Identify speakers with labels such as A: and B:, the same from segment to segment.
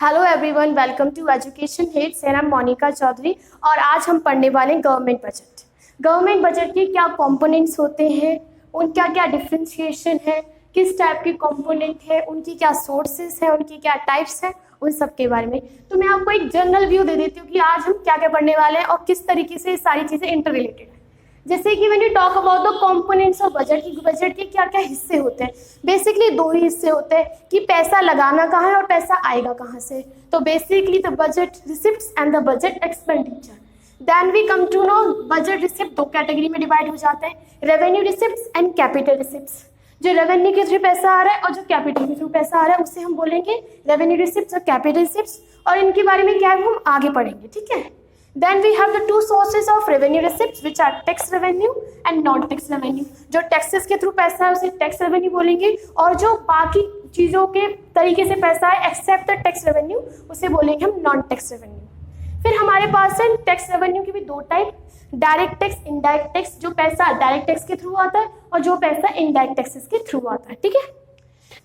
A: Hello everyone, welcome to education hits. मेरा नाम मोनिका चौधरी और आज हम पढ़ने वाले हैं गवर्नमेंट बजट। गवर्नमेंट बजट के क्या कंपोनेंट्स होते हैं, उनका क्या डिफ्रेंशिएशन है, किस टाइप के कंपोनेंट है, उनकी क्या सोर्सेज है, उनकी क्या टाइप्स हैं, उन सब के बारे में। तो मैं आपको एक जनरल व्यू दे देती हूँ कि आज हम क्या क्या पढ़ने वाले हैं और किस तरीके से ये सारी चीज़ें इंटर रिलेटेड है। जैसे कि when you talk about the components of budget के क्या क्या हिस्से होते हैं। बेसिकली दो ही हिस्से होते हैं कि पैसा लगाना कहाँ है और पैसा आएगा कहाँ से। तो basically the budget receipts and the budget expenditure. Then we come to know budget receipt दो कैटेगरी में डिवाइड हो जाते हैं, revenue receipts and capital receipts. जो रेवेन्यू के थ्रू पैसा आ रहा है और जो कैपिटल के थ्रू पैसा आ रहा है उसे हम बोलेंगे रेवेन्यू रिसिप्ट्स और कैपिटल रिसिप्ट्स, और इनके बारे में क्या है हम आगे पढ़ेंगे, ठीक है। Then we have the two sources of revenue receipts which are tax revenue and non-tax revenue. जो टैक्सेस के थ्रू पैसा है उसे टैक्स रेवेन्यू बोलेंगे, और जो बाकी चीज़ों के तरीके से पैसा है एक्सेप्ट द टैक्स रेवेन्यू उसे बोलेंगे हम नॉन टैक्स रेवेन्यू। फिर हमारे पास है टैक्स रेवेन्यू की भी दो type, direct tax, indirect tax. जो पैसा डायरेक्ट टैक्स के थ्रू आता है और जो पैसा इनडायरेक्ट टैक्सेस के थ्रू आता है, ठीक है।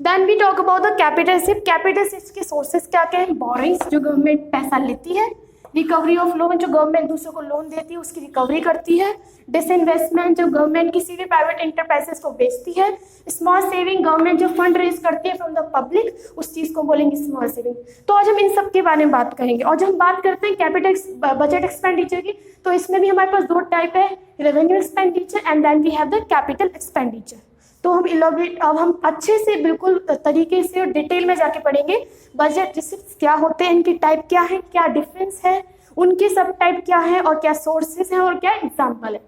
A: Then we talk about the capital receipt. Capital receipt के सोर्सेज क्या क्या है? बोरिंग्स, जो गवर्नमेंट पैसा लेती है, रिकवरी ऑफ लोन, जो गवर्नमेंट दूसरों को लोन देती है उसकी रिकवरी करती है, डिसइन्वेस्टमेंट, जो गवर्नमेंट किसी भी प्राइवेट इंटरप्राइजेस को बेचती है, स्मॉल सेविंग, गवर्नमेंट जो फंड रेज करती है फ्रॉम द पब्लिक उस चीज़ को बोलेंगे स्मॉल सेविंग। तो आज हम इन सब के बारे में बात करेंगे। और जब हम बात करते हैं कैपिटल बजट एक्सपेंडिचर की, तो इसमें भी हमारे पास दो टाइप है, revenue expenditure and then we have the capital expenditure. तो हम इलॉबरेट अब हम अच्छे से बिल्कुल तरीके से और डिटेल में जाके पढ़ेंगे बजट रिसिप्ट्स क्या होते हैं, इनकी टाइप क्या है, क्या डिफरेंस है, उनके सब टाइप क्या है और क्या सोर्सेस हैं और क्या एग्जाम्पल है।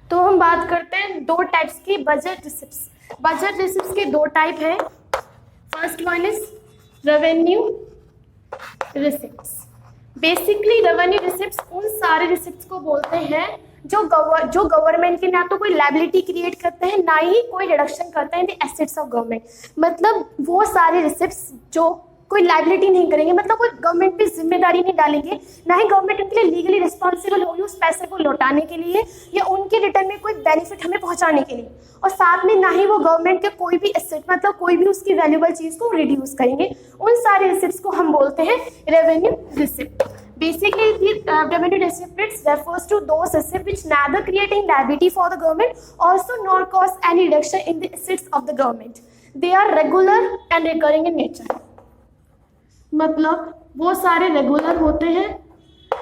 A: तो हम बात करते हैं दो टाइप्स की बजट रिसिप्ट्स। बजट रिसिप्ट्स के दो टाइप है। First one is revenue receipts. Basically revenue receipts उन सारे रिसिप्ट्स को बोलते हैं जो गवर्नमेंट के ना तो कोई लायबिलिटी क्रिएट करते हैं ना ही कोई रिडक्शन करते हैं इन द एसेट्स ऑफ गवर्नमेंट। मतलब वो सारे रिसिप्ट्स जो कोई लायबिलिटी नहीं करेंगे, मतलब कोई गवर्नमेंट पे जिम्मेदारी नहीं डालेंगे, ना ही गवर्नमेंट उनके लिए लीगली रिस्पॉन्सिबल होगी उस पैसे को लौटाने के लिए या उनके रिटर्न में कोई बेनिफिट हमें पहुंचाने के लिए, और साथ में ना ही वो गवर्नमेंट के कोई भी एसेट मतलब कोई भी उसकी वैल्यूएबल चीज़ को रिड्यूस करेंगे। उन सारे रिसिप्ट्स को हम बोलते हैं revenue receipt. Basically, the revenue recipients refers to those receipts which neither creating liability for the government, also nor cause any reduction in the assets of the government. They are regular and recurring in nature. मतलब वो सारे regular होते हैं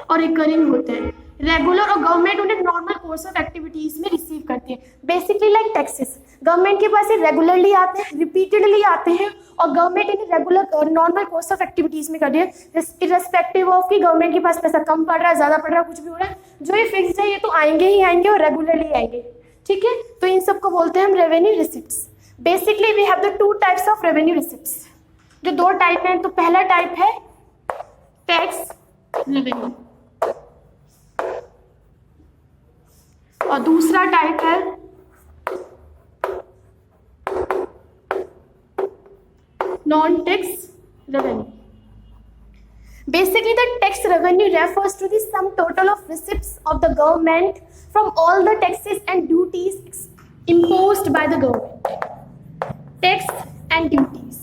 A: और recurring होते हैं। Regular और government उन्हें नॉर्मल कोर्स ऑफ एक्टिविटीज में रिसीव करती है। बेसिकली लाइक टैक्सेस, गवर्नमेंट के पास ये रेगुलरली आते हैं, रिपीटेडली आते हैं, और गवर्नमेंट इन्हें रेगुलर और नॉर्मल कोर्स ऑफ एक्टिविटीज में कर रही है, इररेस्पेक्टिव ऑफ कि गवर्नमेंट के पास पैसा कम पड़ रहा है, ज्यादा पड़ रहा है, कुछ भी हो रहा है, जो ये फिक्स्ड है ये तो आएंगे ही आएंगे और रेगुलरली आएंगे, ठीक है। तो इन सबको बोलते हैं हम revenue receipts. Basically we have the two types of revenue receipts. जो दो टाइप हैं, तो पहला टाइप है टैक्स रेवेन्यू और दूसरा टाइप है non tax revenue. Basically, the tax revenue refers to the sum total of receipts of the government from all the taxes and duties imposed by the government. Tax and duties,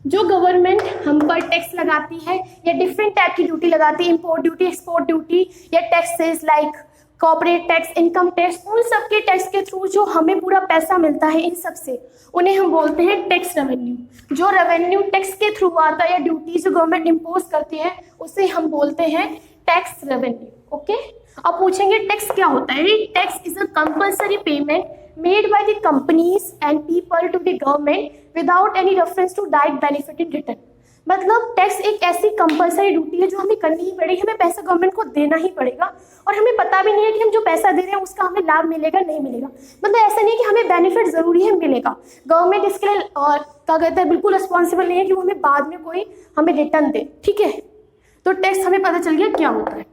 A: जो government हम पर tax लगाती है या different type की duty लगाती है, import duty, export duty या taxes like corporate tax, income tax, उन सब के टैक्स के थ्रू जो हमें पूरा पैसा मिलता है, इन सब से उन्हें हम बोलते हैं टैक्स रेवेन्यू। जो रेवेन्यू टैक्स के थ्रू आता है या ड्यूटी जो गवर्नमेंट इम्पोज करती है उसे हम बोलते हैं टैक्स रेवेन्यू, ओके। अब पूछेंगे टैक्स क्या होता है। Tax is a compulsory payment made by the companies and people to the government without any reference to direct benefit in return। मतलब टैक्स एक ऐसी कंपल्सरी ड्यूटी है जो हमें करनी ही पड़ेगी, हमें पैसा गवर्नमेंट को देना ही पड़ेगा, और हमें पता भी नहीं है कि हम जो पैसा दे रहे हैं उसका हमें लाभ मिलेगा नहीं मिलेगा। मतलब ऐसा नहीं है कि हमें बेनिफिट जरूरी है मिलेगा, गवर्नमेंट इसके लिए और क्या कहते हैं बिल्कुल रिस्पॉन्सिबल नहीं है कि वो हमें बाद में कोई हमें रिटर्न दे, ठीक है। तो टैक्स हमें पता चल गया क्या होता है।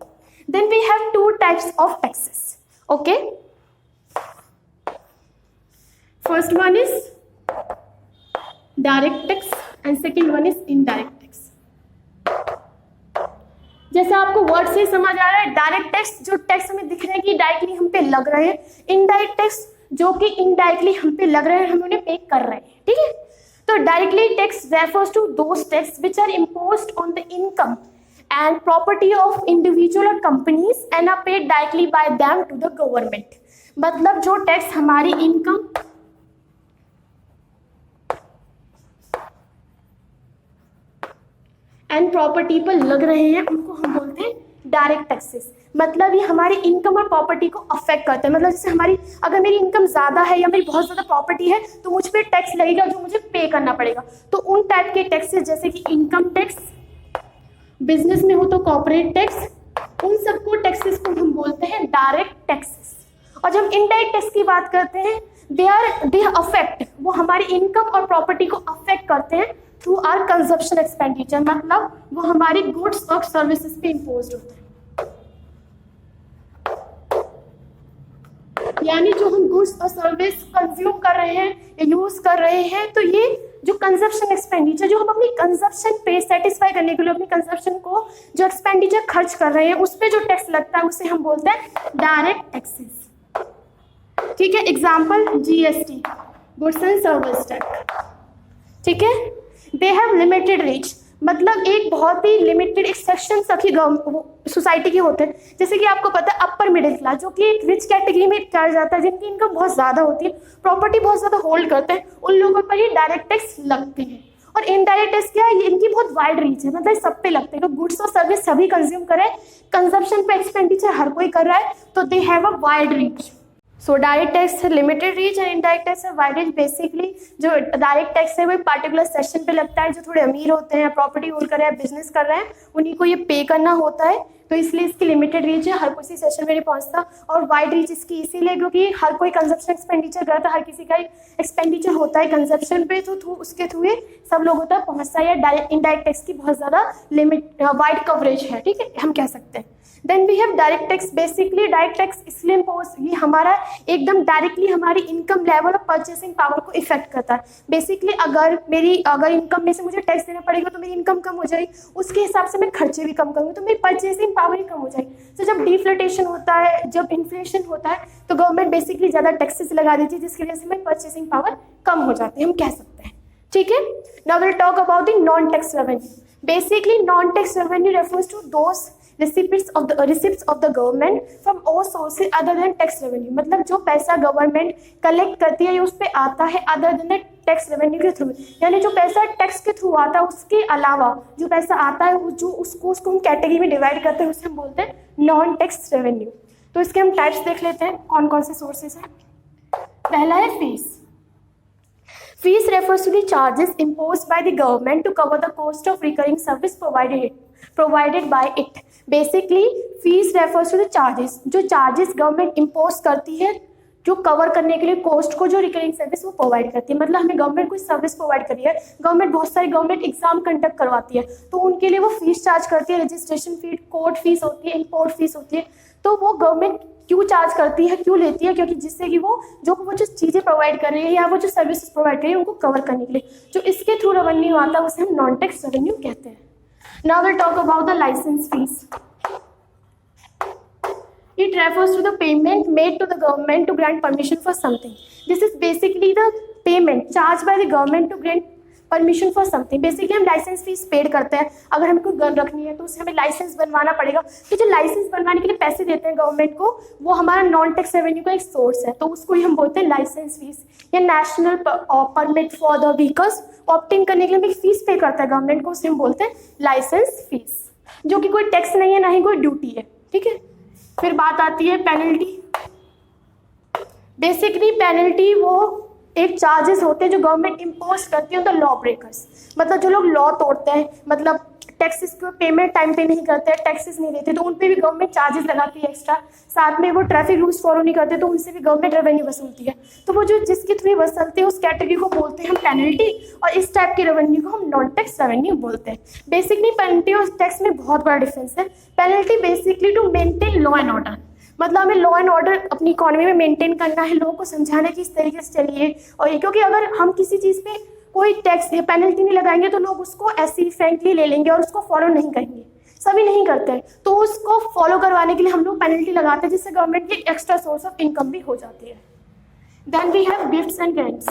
A: Then we have two types of taxes, okay. First one is direct tax and second one is indirect tax। जैसे आपको वर्ड से समझ आ रहा है, डायरेक्ट टैक्स जो टैक्स हमें दिख रहे हैं कि डायरेक्टली हम पे लग रहे हैं, इनडायरेक्ट टैक्स जो कि इनडायरेक्टली हम पे लग रहे हैं, हम उन्हें पे कर रहे हैं, ठीक है। तो directly tax refers to those tax which are imposed on the income and property of individual or companies and are paid directly by them to the government. मतलब जो टैक्स हमारी इनकम एंड प्रॉपर्टी पर लग रहे हैं उनको हम बोलते हैं डायरेक्ट टैक्सेस। मतलब ये हमारी इनकम और प्रॉपर्टी को अफेक्ट करते हैं। मतलब जैसे हमारी अगर मेरी इनकम ज़्यादा है या मेरी बहुत ज़्यादा प्रॉपर्टी है तो मुझ पर टैक्स लगेगा जो मुझे पे करना पड़ेगा। तो उन टाइप के टैक्सेस जैसे कि इनकम टैक्स, बिजनेस में हो तो कॉर्पोरेट टैक्स, उन सबको टैक्सेस को हम बोलते हैं डायरेक्ट टैक्सेस। और जब इनडायरेक्ट टैक्स की बात करते हैं दे अफेक्ट, वो हमारी इनकम और प्रॉपर्टी को अफेक्ट करते हैं थ्रू आवर कंजप्शन एक्सपेंडिचर। मतलब वो हमारी गुड्स और सर्विसेज पे इम्पोज होते हैं। यानी जो हम गुड्स और सर्विस कंज्यूम कर रहे हैं या यूज कर रहे हैं तो ये जो कंजप्शन एक्सपेंडिचर, जो हम अपनी कंजप्शन पे सेटिस्फाई करने के लिए अपनी कंजप्शन को जो एक्सपेंडिचर खर्च कर रहे हैं उस पे जो टैक्स लगता है उसे हम बोलते हैं डायरेक्ट टैक्सेस। ठीक है, example GST, goods and service tax. ठीक है, दे हैव लिमिटेड रीच, मतलब एक बहुत ही लिमिटेड एक सेक्शन तक ही सोसाइटी के होते हैं। जैसे कि आपको पता है अपर मिडिल क्लास जो कि एक रिच कैटेगरी में कहा जाता है, जिनकी इनकम बहुत ज़्यादा होती है, प्रॉपर्टी बहुत ज़्यादा होल्ड करते हैं, उन लोगों पर ही डायरेक्ट टैक्स लगते हैं। और इनडायरेक्ट टैक्स क्या है, इनकी बहुत वाइड रीच है, मतलब सब पे लगते हैं। तो गुड्स और सर्विस सभी कंज्यूम करें, कंजप्शन पे एक्सपेंडिचर हर कोई कर रहा है, तो they have a wide reach. So direct tax है limited reach and indirect tax है वाइड रीच। बेसिकली जो डायरेक्ट टैक्स है वो पार्टिकुलर सेक्शन पे लगता है, जो थोड़े अमीर होते हैं, प्रॉपर्टी होल्ड कर रहे हैं, बिजनेस कर रहे हैं, उन्हीं को ये पे करना होता है। तो इसलिए इसकी लिमिटेड रीच है, हर किसी सेशन में नहीं पहुंचता। और वाइड रीच इसकी इसीलिए क्योंकि हर कोई कंजप्शन एक्सपेंडिचर करता है, हर किसी का एक्सपेंडिचर होता है कंजप्शन पे, तो उसके थ्रू सब लोगों तक पहुंचता है। या इनडायरेक्ट टैक्स की बहुत ज़्यादा लिमिट वाइड कवरेज है। ठीक है, हम कह सकते हैं। Then we have direct tax. Basically direct tax इसलिए इम्पोज, ये हमारा एकदम डायरेक्टली हमारी इनकम लेवल और परचेसिंग पावर को इफेक्ट करता है। बेसिकली अगर इनकम में से मुझे टैक्स देना पड़ेगा तो मेरी इनकम कम हो जाएगी, उसके हिसाब से मैं खर्चे भी कम करूँगी, तो मेरी परचेसिंग पावर ही कम हो जाएगी। तो जब डिफ्लेटेशन होता है, जब इन्फ्लेशन होता है, तो गवर्नमेंट बेसिकली ज़्यादा टैक्सेस लगा देती है, जिसकी वजह से मेरी परचेसिंग पावर कम हो जाती है, हम कह सकते हैं। ठीक है, now will talk about the non tax revenue. Basically non tax revenue refers to those receipts of the government from all sources other than tax revenue। मतलब जो पैसा गवर्नमेंट कलेक्ट करती है ये उस पे आता है अदर देन टैक्स रेवेन्यू के थ्रू। यानी जो पैसा टैक्स के थ्रू आता है उसके अलावा जो पैसा आता है जो उसको हम कैटेगरी में डिवाइड करते हैं, उसे हम बोलते हैं नॉन टैक्स रेवेन्यू। तो इसके हम टाइप्स देख लेते हैं कौन कौन से सोर्सेज हैं। पहला है fees. Fees refers to the charges imposed by the government to cover the cost of recurring service provided by it। Basically, fees refers to the charges, जो charges government impose करती है जो कवर करने के लिए कॉस्ट को, जो recurring service वो प्रोवाइड करती है। मतलब हमें गवर्नमेंट कोई सर्विस प्रोवाइड करी है, गवर्नमेंट बहुत सारी गवर्नमेंट एग्जाम कंडक्ट करवाती है, तो उनके लिए वो फीस चार्ज करती है। रजिस्ट्रेशन फी, कोर्ट फीस होती है, इम्पोर्ट फीस होती है। तो वो गवर्नमेंट क्यों चार्ज करती है, क्यों लेती है, क्योंकि जिससे कि वो जो चीज़ें प्रोवाइड कर रही है या वो जो सर्विसेज प्रोवाइड कर रही है उनको कवर करने के लिए जो इसके थ्रू रेवेन्यू आता है उसे हम नॉन टैक्स रेवेन्यू कहते हैं। Now will talk about the licence fees. It refers to the payment made to the government to grant permission for something. This is basically the payment charged by the government to grant permission for something. Basically हम licence fees paid करते हैं। अगर हमें कोई gun रखनी है तो उससे हमें लाइसेंस बनवाना पड़ेगा। तो जो लाइसेंस बनवाने के लिए पैसे देते हैं गवर्नमेंट को, वो हमारा नॉन टैक्स रेवेन्यू का एक सोर्स है, तो उसको ही हम बोलते हैं लाइसेंस फीस। या national permit for the vehicles opting करने के लिए भी फीस पे करता है गवर्नमेंट को, उसे हम बोलते हैं लाइसेंस फीस, जो कि कोई टैक्स नहीं है ना ही कोई ड्यूटी है। ठीक है, फिर बात आती है पेनल्टी। बेसिकली पेनल्टी वो एक चार्जेस होते हैं जो गवर्नमेंट इम्पोज करती है द लॉ ब्रेकर्स। मतलब जो लोग लॉ तोड़ते हैं, मतलब टैक्सेस को पेमेंट टाइम पे नहीं करते हैं, टैक्सेस नहीं देते, तो उन पे भी गवर्नमेंट चार्जेस लगाती है एक्स्ट्रा। साथ में वो ट्रैफिक रूल्स फॉलो नहीं करते तो उनसे भी गवर्नमेंट रेवेन्यू वसूलती है। तो वो जो जिसके थ्रू वसूलते हैं उस कैटेगरी को बोलते हैं हम पेनल्टी, और इस टाइप के रेवेन्यू को हम नॉन टैक्स रेवेन्यू बोलते हैं। बेसिकली पेनल्टी और टैक्स में बहुत बड़ा डिफरेंस है। Penalty basically to maintain law and order, मतलब हमें लॉ एंड ऑर्डर अपनी इकोनॉमी में मेंटेन करना है, लोगों को समझाना है कि इस तरीके से चलिए। और ये क्योंकि अगर हम किसी चीज़ पे कोई टैक्स या पेनल्टी नहीं लगाएंगे तो लोग उसको ऐसे ही फ्रेंकली ले लेंगे और उसको फॉलो नहीं करेंगे, सभी नहीं करते हैं। तो उसको फॉलो करवाने के लिए हम लोग पेनल्टी लगाते हैं, जिससे गवर्नमेंट की एक्स्ट्रा सोर्स ऑफ इनकम भी हो जाती है। Then we have gifts and grants.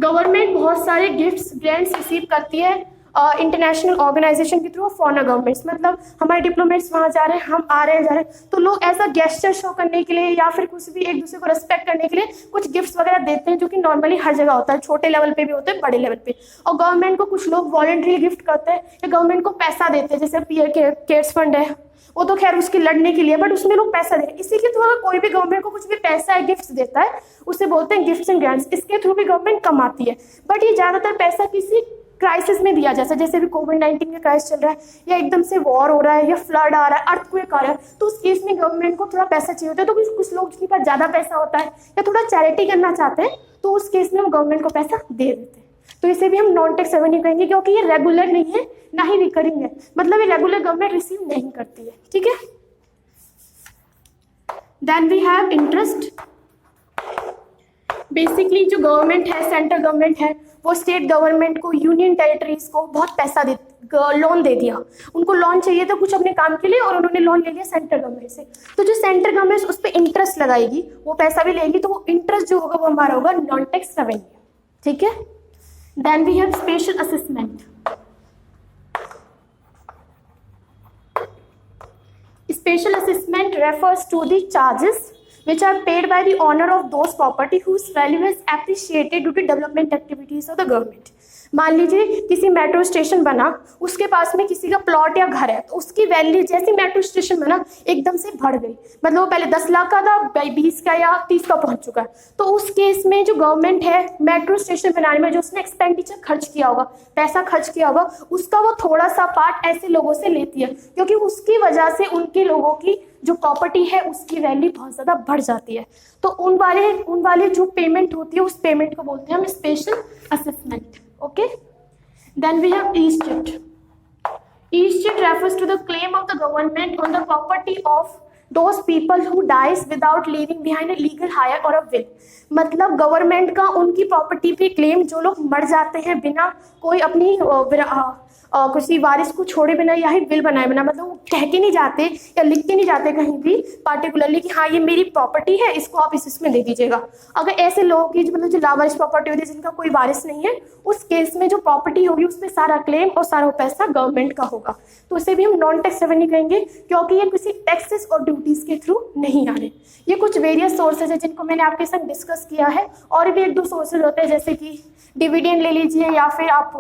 A: Government बहुत सारे गिफ्ट्स ग्रांट्स रिसीव करती है इंटरनेशनल ऑर्गेनाइजेशन के थ्रू, फॉरेन गवर्नमेंट्स, मतलब हमारे डिप्लोमेट्स वहाँ जा रहे हैं, हम आ रहे हैं जा रहे हैं, तो लोग ऐसा गेस्चर शो करने के लिए या फिर कुछ भी एक दूसरे को रेस्पेक्ट करने के लिए कुछ गिफ्ट्स वगैरह देते हैं, जो कि नॉर्मली हर जगह होता है, छोटे लेवल पे भी होते हैं, बड़े लेवल पे। और गवर्नमेंट को कुछ लोग वॉलंटरी गिफ्ट करते हैं या गवर्नमेंट को पैसा देते हैं, जैसे पीएम केयर्स फंड है, वो तो खैर उसकी लड़ने के लिए, बट उसमें लोग पैसा दे रहे हैं। इसी के थ्रू अगर कोई भी गवर्नमेंट को कुछ भी पैसा है, गिफ्ट्स देता है, उसे बोलते हैं गिफ्ट्स एंड ग्रांट्स। इसके थ्रू भी गवर्नमेंट कमाती है, बट ये ज्यादातर पैसा किसी क्राइसिस में दिया जाता है, जैसे भी कोविड-19 का क्राइसिस चल रहा है, या एकदम से वॉर हो रहा है, या फ्लड आ रहा है, अर्थक्वेक आ रहा है, तो उस केस में गवर्नमेंट को थोड़ा पैसा चाहिए होता है। तो कुछ लोग जिनके पास ज्यादा पैसा होता है या थोड़ा चैरिटी करना चाहते हैं, तो उस केस में वो गवर्नमेंट को पैसा दे देते हैं। तो इसे भी हम नॉन टैक्स रेवेन्यू कहेंगे, क्योंकि ये रेगुलर नहीं है, ना ही रिकरिंग है, मतलब ये रेगुलर गवर्नमेंट रिसीव नहीं करती है। ठीक है, then we have interest. Basically जो गवर्नमेंट है, सेंट्रल गवर्नमेंट है, वो स्टेट गवर्नमेंट को, यूनियन टेरिटरीज को बहुत पैसा लोन दे दिया। उनको लोन चाहिए था कुछ अपने काम के लिए, और उन्होंने लोन ले लिया सेंट्रल गवर्नमेंट से। तो जो सेंट्रल गवर्नमेंट उस पर इंटरेस्ट लगाएगी, वो पैसा भी लेगी, तो वो इंटरेस्ट जो होगा वो हमारा होगा नॉन टैक्स रेवेन्यू। ठीक है, then we have special assessment. Special assessment refers to the charges which are paid by the owner of those property whose value is appreciated due to development activities of the government. मान लीजिए किसी metro station बना, उसके पास में किसी का plot या घर है, तो उसकी वैल्यू जैसे मेट्रो स्टेशन बना एकदम से बढ़ गई, मतलब वो पहले 10 लाख का था, 20 का या 30 का पहुंच चुका है। तो उस केस में जो गवर्नमेंट है मेट्रो स्टेशन बनाने में जो उसने एक्सपेंडिचर खर्च किया होगा, पैसा खर्च किया होगा, उसका वो थोड़ा सा पार्ट ऐसे लोगों से लेती है, क्योंकि उसकी वजह से उनके लोगों की जो प्रॉपर्टी है उसकी वैल्यू बहुत ज़्यादा बढ़ जाती है। तो उन वाले जो पेमेंट होती है, उस पेमेंट को बोलते हैं हम special assessment. Okay, then we have escheat. Escheat refers to the claim of the government on the property of those people who dies without leaving behind a legal hire or a will. मतलब government का उनकी property पे claim, जो लोग मर जाते हैं बिना कोई अपनी किसी वारिस को छोड़े बिना या ही विल बनाए बिना, मतलब वो कह के नहीं जाते या लिख के नहीं जाते कहीं भी पार्टिकुलरली कि हाँ ये मेरी प्रॉपर्टी है, इसको आप इसमें दे दीजिएगा। अगर ऐसे लोगों की मतलब जो लावारिस प्रॉपर्टी होती है, जिनका कोई वारिस नहीं है, उस केस में जो प्रॉपर्टी होगी उसमें सारा क्लेम और सारा पैसा गवर्नमेंट का होगा। तो इसे भी हम नॉन टैक्स रेवेन्यू कहेंगे, क्योंकि ये किसी टैक्सेस और ड्यूटीज के थ्रू नहीं आ रहे। ये कुछ वेरियस सोर्सेज है जिनको मैंने आपके साथ डिस्कस किया है, और भी 1-2 सोर्सेज होते हैं, जैसे कि डिविडेंड ले लीजिए, या फिर आप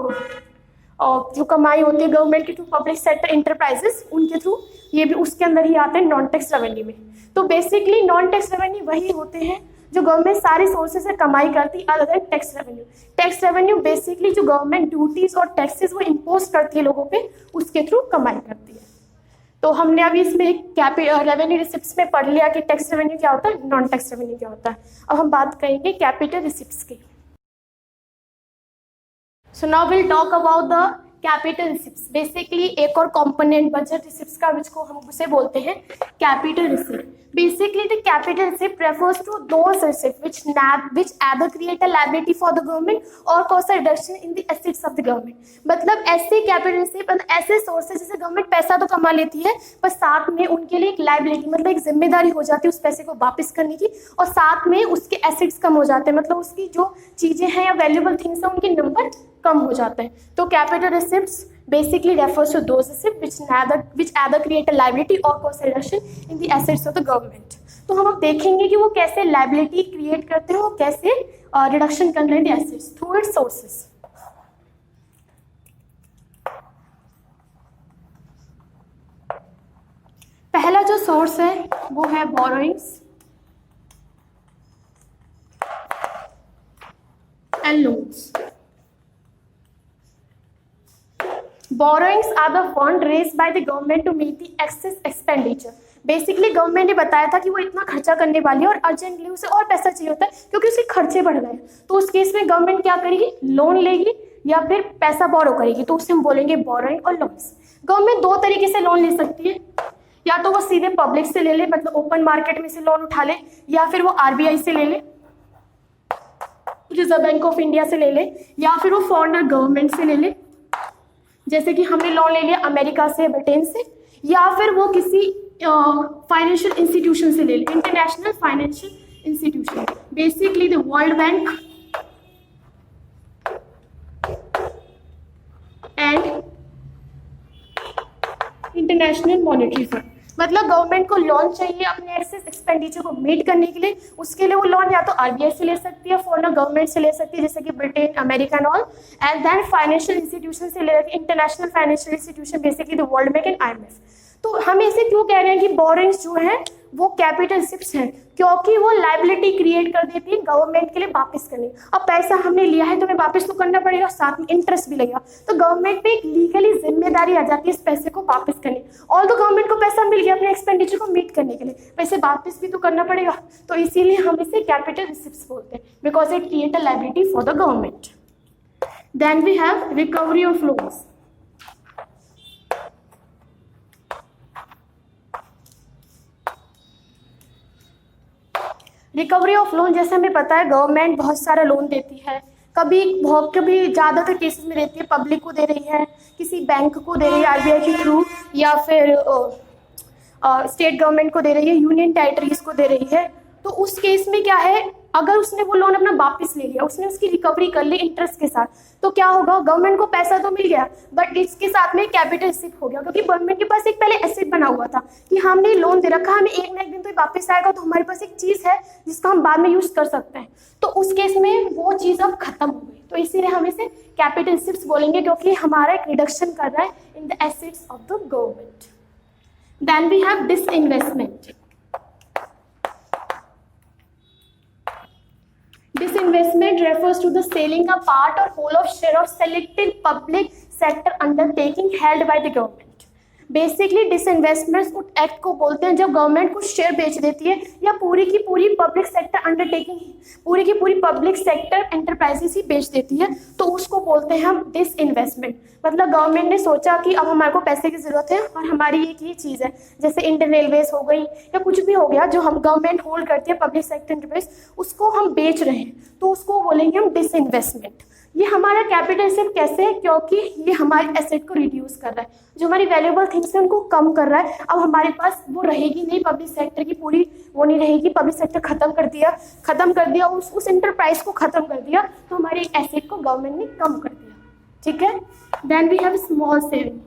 A: और जो कमाई होती है गवर्नमेंट के थ्रू, पब्लिक सेक्टर इंटरप्राइजेस, उनके थ्रू, ये भी उसके अंदर ही आते हैं नॉन टैक्स रेवेन्यू में। तो बेसिकली नॉन टैक्स रेवेन्यू वही होते हैं जो गवर्नमेंट सारी सोर्सेज से कमाई करती है, other than tax revenue. Tax revenue basically जो गवर्नमेंट ड्यूटीज और टैक्सेस वो इम्पोज करती है लोगों पे, उसके थ्रू कमाई करती है। तो हमने अभी इसमें रेवेन्यू रिसिप्ट्स में पढ़ लिया कि टैक्स रेवेन्यू क्या होता है, नॉन टैक्स रेवेन्यू क्या होता है। अब हम बात करेंगे कैपिटल रिसिप्ट्स की। So now we'll talk about the capital receipts. Basically एक और component budget receipts का, जिसको हम उसे बोलते हैं capital receipt. Basically the capital receipt refers to those receipts which either create a liability for the government or cause a reduction in the assets of the government. मतलब ऐसे capital receipt मतलब ऐसे sources जैसे government पैसा तो कमा लेती है, पर साथ में उनके लिए एक liability मतलब एक जिम्मेदारी हो जाती है उस पैसे को वापस करने की, और साथ में उसके assets कम हो जाते हैं, मतलब उसकी जो चीजें हैं या वैल्यूएबल थिंग्स हैं उनके नंबर कम हो जाते हैं। तो capital receipts basically refers to those receipts which either create a liability or cause a reduction in the assets of the government. तो हम अब देखेंगे कि वो कैसे लाइबिलिटी क्रिएट करते हैं, वो कैसे रिडक्शन कर रहे हैं एसेट्स थ्रू इट्स सोर्सेस। पहला जो सोर्स है वो है borrowings and loans. Borrowings are the fund raised by the government to meet the excess expenditure. Basically government ने बताया था कि वो इतना खर्चा करने वाली है और अर्जेंटली उसे और पैसा चाहिए होता है क्योंकि उसके खर्चे बढ़ गए। तो उस केस में गवर्नमेंट क्या करेगी, लोन लेगी या फिर पैसा बोरो करेगी, तो उसे हम बोलेंगे बोरोइंग और लोन्स। गवर्नमेंट 2 तरीके से लोन ले सकती है, या तो वो सीधे पब्लिक से ले ले, मतलब ओपन मार्केट में से लोन उठा ले, या फिर वो आरबीआई से ले ले, रिजर्व बैंक ऑफ इंडिया से ले ले, या फिर वो फॉरेन गवर्नमेंट से ले ले, जैसे कि हमने लोन ले लिया अमेरिका से, ब्रिटेन से, या फिर वो किसी फाइनेंशियल इंस्टीट्यूशन से ले ले, international financial institution, basically the world bank international monetary fund, मतलब गवर्नमेंट को लोन चाहिए अपने एक्सेस एक्सपेंडिचर को मीट करने के लिए, उसके लिए वो लोन या तो आरबीआई से ले सकती है, फॉरेन गवर्नमेंट से ले सकती है जैसे कि Britain, America and all, and then financial institution से ले, international financial institution basically the world bank and IMF। तो हम इसे क्यों कह रहे हैं कि बोरिंग्स जो है वो कैपिटल रिसिप्ट्स हैं, क्योंकि वो लाइबिलिटी क्रिएट कर देती है गवर्नमेंट के लिए वापस करने। अब पैसा हमने लिया है तो हमें वापस तो करना पड़ेगा, साथ में इंटरेस्ट भी लगेगा, तो गवर्नमेंट पे एक लीगली जिम्मेदारी आ जाती है इस पैसे को वापस करने। और तो गवर्नमेंट को पैसा मिल गया अपने एक्सपेंडिचर को मीट करने के लिए, पैसे वापस भी तो करना पड़ेगा, तो इसीलिए हम इसे कैपिटल रिसिप्ट्स बोलते हैं, because it create a liability for the government. Then we have recovery of loans. Recovery of loan, जैसे हमें पता है गवर्नमेंट बहुत सारा लोन देती है, कभी ज़्यादातर केसेस में देती है पब्लिक को दे रही है, किसी बैंक को दे रही है आरबीआई के थ्रू, या फिर स्टेट गवर्नमेंट को दे रही है, यूनियन टेरिटरीज को दे रही है। तो उस केस में क्या है, अगर उसने वो लोन अपना वापस ले लिया, उसने उसकी रिकवरी कर ली इंटरेस्ट के साथ, तो क्या होगा, गवर्नमेंट को पैसा तो मिल गया बट इसके साथ में कैपिटल रिसिप्ट हो गया, क्योंकि गवर्नमेंट के पास एक पहले एसेट बना हुआ था कि हमने लोन दे रखा, हमें एक ना एक दिन तो वापस आएगा, तो हमारे पास एक चीज़ है जिसका हम बाद में यूज कर सकते हैं। तो उस केस में वो चीज़ अब खत्म हो गई, तो इसीलिए हम इसे कैपिटल रिसिप्ट बोलेंगे, क्योंकि हमारा एक रिडक्शन कर रहा है in the assets of the government. Then we have disinvestment. Disinvestment refers to the selling a part or whole of share of selected public sector undertaking held by the government. Basically disinvestment उस act को बोलते हैं जब government कुछ share बेच देती है या पूरी की पूरी पब्लिक सेक्टर अंडरटेकिंग, पूरी की पूरी पब्लिक सेक्टर एंटरप्राइजेस ही बेच देती है, तो उसको बोलते हैं हम डिसइन्वेस्टमेंट। मतलब गवर्नमेंट ने सोचा कि अब हमारे को पैसे की जरूरत है और हमारी एक ये चीज़ है, जैसे इंडियन रेलवेज हो गई या कुछ भी हो गया जो हम गवर्नमेंट होल्ड करती है पब्लिक सेक्टर एंटरप्राइज, उसको हम बेच रहे हैं, तो उसको बोलेंगे हम डिसइन्वेस्टमेंट। ये हमारा कैपिटल रिसिप्ट कैसे है, क्योंकि ये हमारे एसेट को रिड्यूस कर रहा है, जो हमारी वैल्यूएबल थिंग्स है उनको कम कर रहा है। अब हमारे पास वो रहेगी नहीं, पब्लिक सेक्टर की पूरी वो नहीं रहेगी, पब्लिक सेक्टर खत्म कर दिया उस एंटरप्राइज को खत्म कर दिया, तो हमारे एसेट को गवर्नमेंट ने कम कर दिया। ठीक है। Then we have small saving.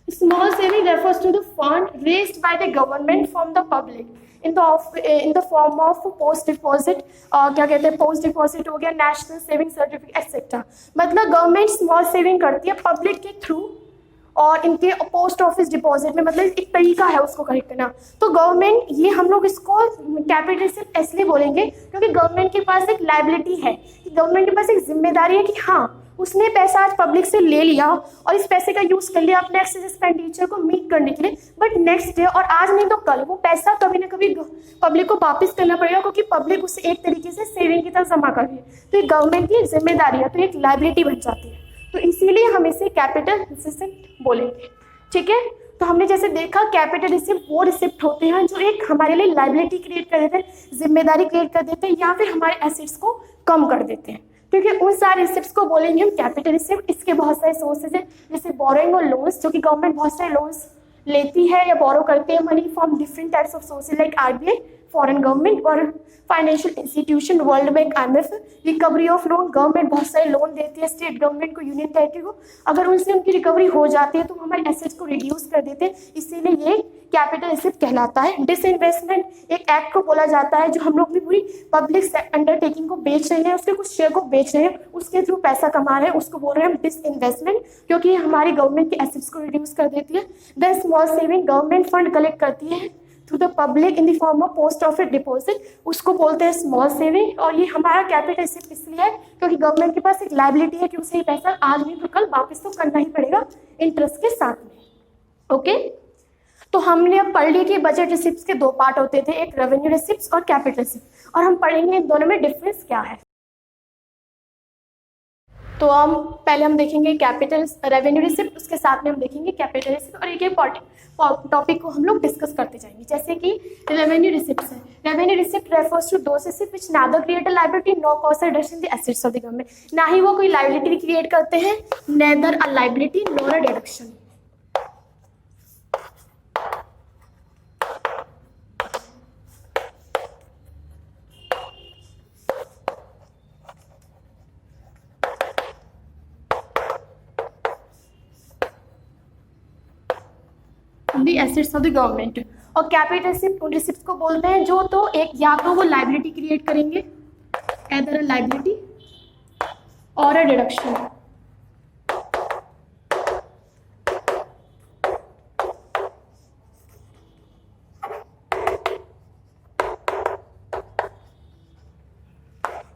A: Small saving refers to the fund raised by the government from the public in the form of post deposit, क्या कहते हैं, पोस्ट डिपॉजिट हो गया, नेशनल सेविंग सर्टिफिकेट एक्सेट्रा। मतलब गवर्नमेंट स्मॉल सेविंग करती है public के through और इनके पोस्ट ऑफिस डिपॉजिट में, मतलब एक तरीका है उसको करेक्ट करना। तो गवर्नमेंट, ये हम लोग इसको कैपिटल रिसिप्ट इसलिए बोलेंगे क्योंकि गवर्नमेंट के पास एक लायबिलिटी है, कि गवर्नमेंट के पास एक जिम्मेदारी है कि हाँ उसने पैसा आज पब्लिक से ले लिया और इस पैसे का यूज कर लिया अपने एक्सेस एक्सपेंडिचर को मीट करने के लिए, बट नेक्स्ट डे और आज नहीं तो कल वो पैसा कभी ना कभी पब्लिक को वापस करना पड़ेगा, क्योंकि पब्लिक उसे एक तरीके से सेविंग की तरह जमा कर रही है। तो ये गवर्नमेंट की जिम्मेदारी है, तो एक लायबिलिटी बन जाती है, तो इसीलिए हम इसे कैपिटल रिसिप्ट बोलेंगे। ठीक है। तो हमने जैसे देखा कैपिटल रिसिप्ट वो रिसिप्ट होते हैं जो एक हमारे लिए लायबिलिटी क्रिएट कर देते हैं, जिम्मेदारी क्रिएट कर देते हैं, या फिर हमारे एसेट्स को कम कर देते हैं, क्योंकि उन सारे रिसिप्ट्स को बोलेंगे हम कैपिटल रिसिप्ट। इसके बहुत सारे सोर्सेज हैं, जैसे बोरोइंग और लोन्स, जो कि गवर्नमेंट बहुत सारे लोन्स लेती है या बोरो करते हैं money from different types of sources like RBI, foreign government और financial institution, world bank, IMF। Recovery of loan, government बहुत सारे लोन देती है स्टेट गवर्नमेंट को, यूनियन टेरिटरी को, अगर उनसे उनकी रिकवरी हो जाती है तो हमारे एसेट्स को रिड्यूस कर देते हैं, इसीलिए ये कैपिटल रिसिप्ट कहलाता है। डिसइन्वेस्टमेंट एक एक्ट को बोला जाता है जो हम लोग भी पूरी पब्लिक अंडरटेकिंग को बेच रहे हैं, उसके कुछ शेयर को बेच रहे हैं, उसके थ्रू पैसा कमा रहे हैं, उसको बोल रहे हैं हम डिसइन्वेस्टमेंट, क्योंकि ये हमारी गवर्नमेंट के एसेट्स को रिड्यूस कर देती है। Then small saving, government fund collect करती है through the public in the form of post office deposit, उसको बोलते हैं स्मॉल सेविंग। और ये हमारा कैपिटल रिसिप्ट इसलिए है क्योंकि गवर्नमेंट के पास एक लायबिलिटी है कि उसे ये पैसा आज नहीं तो कल वापस तो करना ही पड़ेगा इंटरेस्ट के साथ में। ओके। तो हमने अब पढ़ लिया कि बजट रिसिप्ट्स के दो पार्ट होते थे, एक रेवेन्यू रिसिप्ट्स और कैपिटल रिसिप्ट, और हम पढ़ेंगे इन दोनों में डिफरेंस क्या है। तो हम देखेंगे कैपिटल रेवेन्यू रिसिप्ट, उसके साथ में हम देखेंगे कैपिटल रिसिप्ट, और एक टॉपिक को हम लोग डिस्कस करते जाएंगे। जैसे कि रेवेन्यू रिसिप्ट्स है। Revenue receipt refers to those receipt which neither create a liability no cause a reduction in the assets of the government. ना ही वो कोई लायबिलिटी क्रिएट करते हैं, neither a liability nor a deduction. The assets of the government. और capital receipt उन receipt को बोलते हैं जो तो एक या तो वो लाइबिलिटी क्रिएट करेंगे, either a liability or a deduction।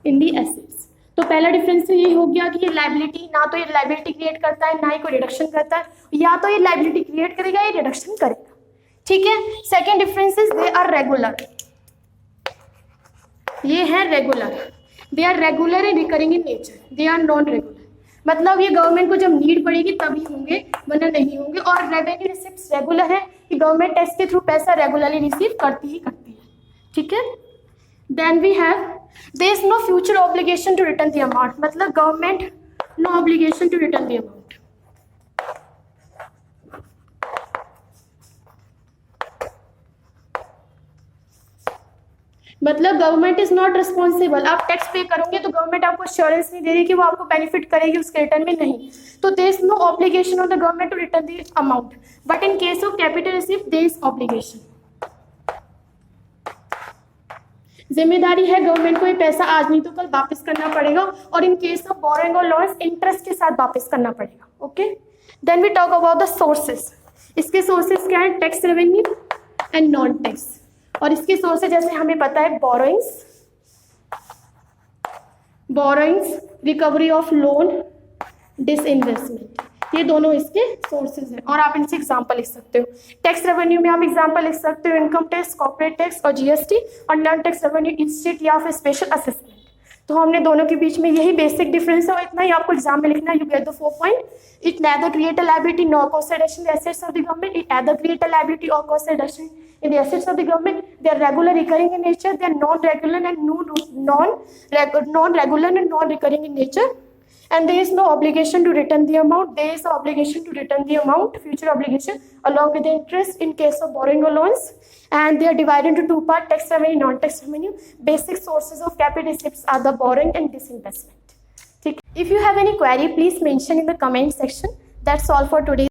A: In the assets. तो पहला डिफरेंस तो ये हो गया कि ये लाइबिलिटी, ना तो ये लाइबिलिटी क्रिएट करता है ना ही कोई रिडक्शन करता है, या तो ये लाइबिलिटी क्रिएट करेगा या रिडक्शन करेगा, ठीक है। Second difference is they are regular, ये है regular, they are regular and recurring in nature, they are non regular. मतलब ये गवर्नमेंट को जब नीड पड़ेगी तभी होंगे वरना नहीं होंगे। और रेवेन्यू रिसिप्ट रेगुलर है कि गवर्नमेंट टैक्स के थ्रू पैसा रेगुलरली रिसीव करती ही करती है, ठीक है। Then we have there is no future obligation to return the amount, मतलब government no obligation to return the amount. मतलब गवर्नमेंट इज नॉट रिस्पॉन्सिबल, आप टैक्स पे करोगे तो गवर्नमेंट आपको एश्योरेंस नहीं दे रही कि वो आपको बेनिफिट करेगी उसके रिटर्न में, नहीं। तो there is no obligation on the government to return the amount, but in case of capital receipt there is obligation. जिम्मेदारी है गवर्नमेंट को ये पैसा आज नहीं तो कल वापस करना पड़ेगा, और इन केस ऑफ बोरोइंग और लॉन्स इंटरेस्ट के साथ वापस करना पड़ेगा, okay. Then we talk about the sources. इसके सोर्सेस क्या है? Tax revenue and non tax. और इसके सोर्सेज जैसे हमें पता है borrowings, recovery of loan, disinvestment, ये दोनों इसके सोर्सेज हैं। और आप इनसे एग्जांपल लिख सकते हो। टैक्स रेवेन्यू में आप एग्जांपल लिख सकते हो इनकम टैक्स, कॉर्पोरेट टैक्स और जीएसटी, और नॉन टैक्स रेवेन्यू इंस्टेट या फिर स्पेशल असेसमेंट। तो हमने दोनों के बीच में यही बेसिक डिफरेंस है, और इतना ही आपको एग्जाम में लिखना है। You get the 4 point. It neither create a liability nor cause reduction in the assets of the government. It either create a liability or cause reduction in the assets of the government. They are regular, recurring in nature. They are non-regular and non-regular and non-recurring in nature. And there is no obligation to return the amount. There is no obligation to return the amount, future obligation, along with the interest in case of borrowing or loans. And they are divided into two parts: tax revenue, non-tax revenue. Basic sources of capital receipts are the borrowing and disinvestment. If you have any query, please mention in the comment section. That's all for today.